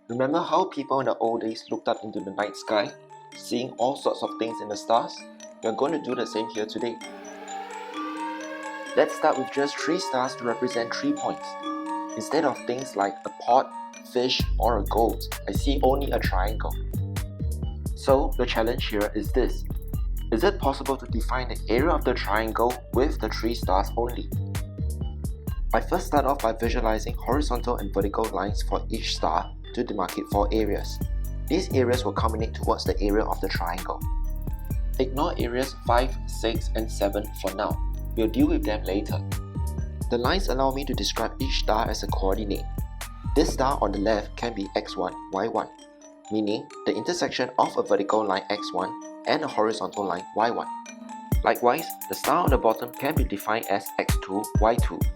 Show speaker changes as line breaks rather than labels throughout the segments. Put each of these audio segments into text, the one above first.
Remember how people in the old days looked up into the night sky, seeing all sorts of things in the stars? We are going to do the same here today. Let's start with just 3 stars to represent 3 points. Instead of things like a pot, fish, or a goat, I see only a triangle. So the challenge here is this. Is it possible to define the area of the triangle with the 3 stars only? I first start off by visualizing horizontal and vertical lines for each star to demarcate 4 areas. These areas will culminate towards the area of the triangle. Ignore areas 5, 6, and 7 for now. We'll deal with them later. The lines allow me to describe each star as a coordinate. This star on the left can be x1, y1, meaning the intersection of a vertical line x1 and a horizontal line y1. Likewise, the star on the bottom can be defined as x2, y2,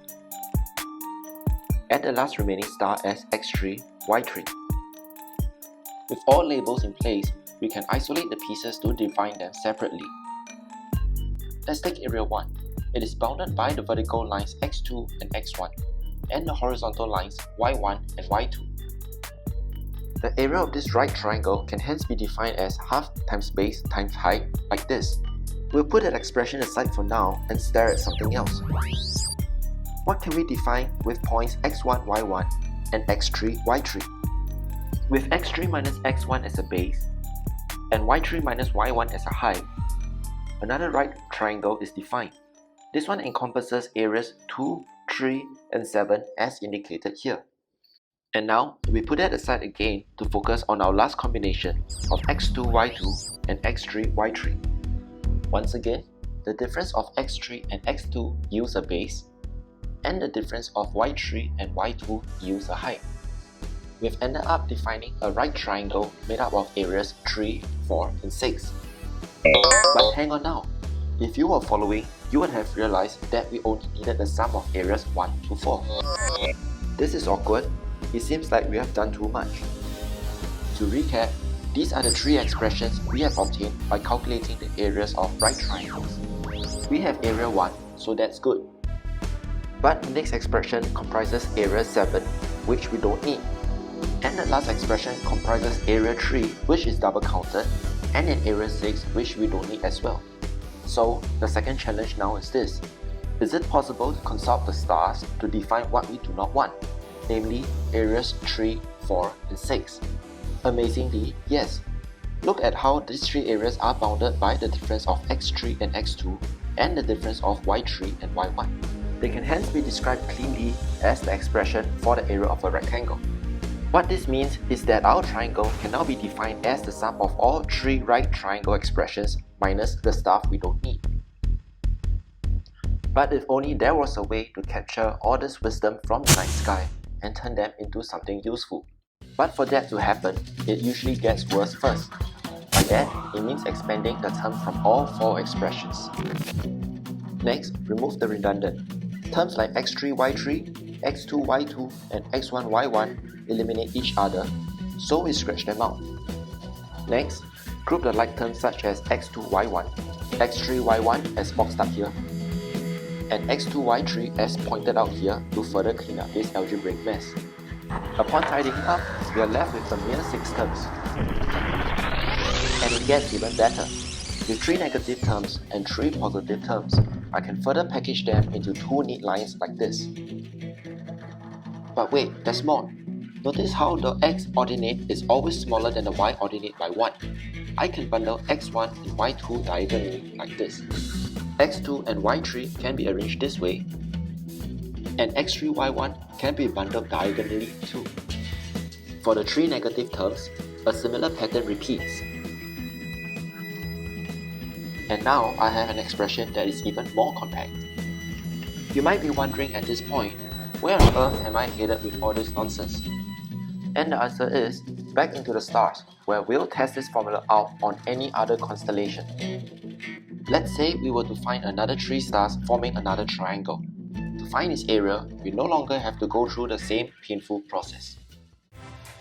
and the last remaining star as x3, y3. With all labels in place, we can isolate the pieces to define them separately. Let's take area 1. It is bounded by the vertical lines x2 and x1, and the horizontal lines y1 and y2. The area of this right triangle can hence be defined as half times base times height, like this. We'll put that expression aside for now and stare at something else. What can we define with points x1, y1 and x3, y3? With x3 minus x1 as a base, and y3 minus y1 as a height, another right triangle is defined. This one encompasses areas 2, 3, and 7 as indicated here. And now, we put that aside again to focus on our last combination of x2, y2 and x3, y3. Once again, the difference of x3 and x2 yields a base, and the difference of y3 and y2 yields a height. We've ended up defining a right triangle made up of areas 3, 4, and 6. But hang on now, if you were following, you would have realized that we only needed the sum of areas 1 to 4. This is awkward. It seems like we have done too much. To recap, these are the 3 expressions we have obtained by calculating the areas of right triangles. We have area 1, so that's good. But the next expression comprises area 7, which we don't need. And the last expression comprises area 3, which is double counted, and in area 6, which we don't need as well. So, the second challenge now is this. Is it possible to consult the stars to define what we do not want, namely areas 3, 4, and 6? Amazingly, yes. Look at how these 3 areas are bounded by the difference of x3 and x2, and the difference of y3 and y1. They can hence be described cleanly as the expression for the area of a rectangle. What this means is that our triangle can now be defined as the sum of all 3 right triangle expressions minus the stuff we don't need. But if only there was a way to capture all this wisdom from the night sky and turn them into something useful. But for that to happen, it usually gets worse first. By that, it means expanding the term from all 4 expressions. Next, remove the redundant. Terms like x3, y3, x2, y2, and x1, y1 eliminate each other, so we scratch them out. Next, group the like terms such as x2, y1, x3, y1 as boxed up here, and x2, y3 as pointed out here to further clean up this algebraic mess. Upon tidying up, we are left with a mere 6 terms. And it gets even better. With 3 negative terms and 3 positive terms, I can further package them into 2 neat lines like this. But wait, there's more. Notice how the x-ordinate is always smaller than the y-ordinate by 1. I can bundle x1 and y2 diagonally like this. x2 and y3 can be arranged this way, and x3, y1 can be bundled diagonally too. For the 3 negative terms, a similar pattern repeats. And now I have an expression that is even more compact. You might be wondering at this point, where on earth am I headed with all this nonsense? And the answer is, back into the stars, where we'll test this formula out on any other constellation. Let's say we were to find another 3 stars forming another triangle. To find its area, we no longer have to go through the same painful process.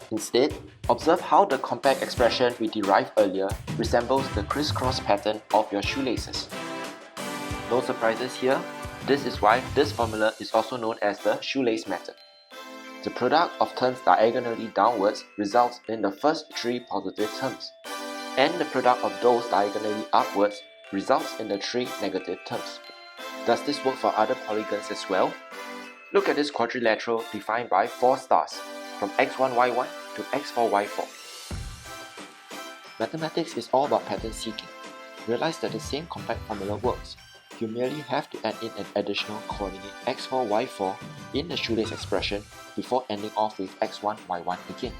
Instead, observe how the compact expression we derived earlier resembles the crisscross pattern of your shoelaces. No surprises here, this is why this formula is also known as the shoelace method. The product of terms diagonally downwards results in the first 3 positive terms, and the product of those diagonally upwards results in the 3 negative terms. Does this work for other polygons as well? Look at this quadrilateral defined by 4 stars, from x1, y1 to x4, y4. Mathematics is all about pattern seeking. Realize that the same compact formula works. You merely have to add in an additional coordinate x4, y4 in the shoelace expression before ending off with x1, y1 again.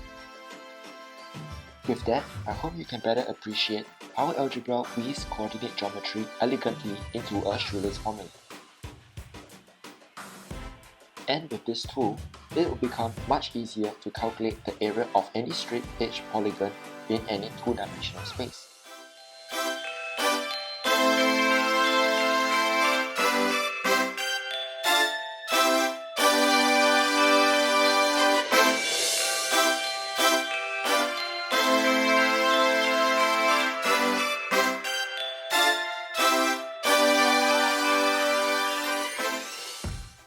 With that, I hope you can better appreciate how algebra weaves coordinate geometry elegantly into a shoelace formula. And with this tool, it will become much easier to calculate the area of any straight edge polygon in any two-dimensional space.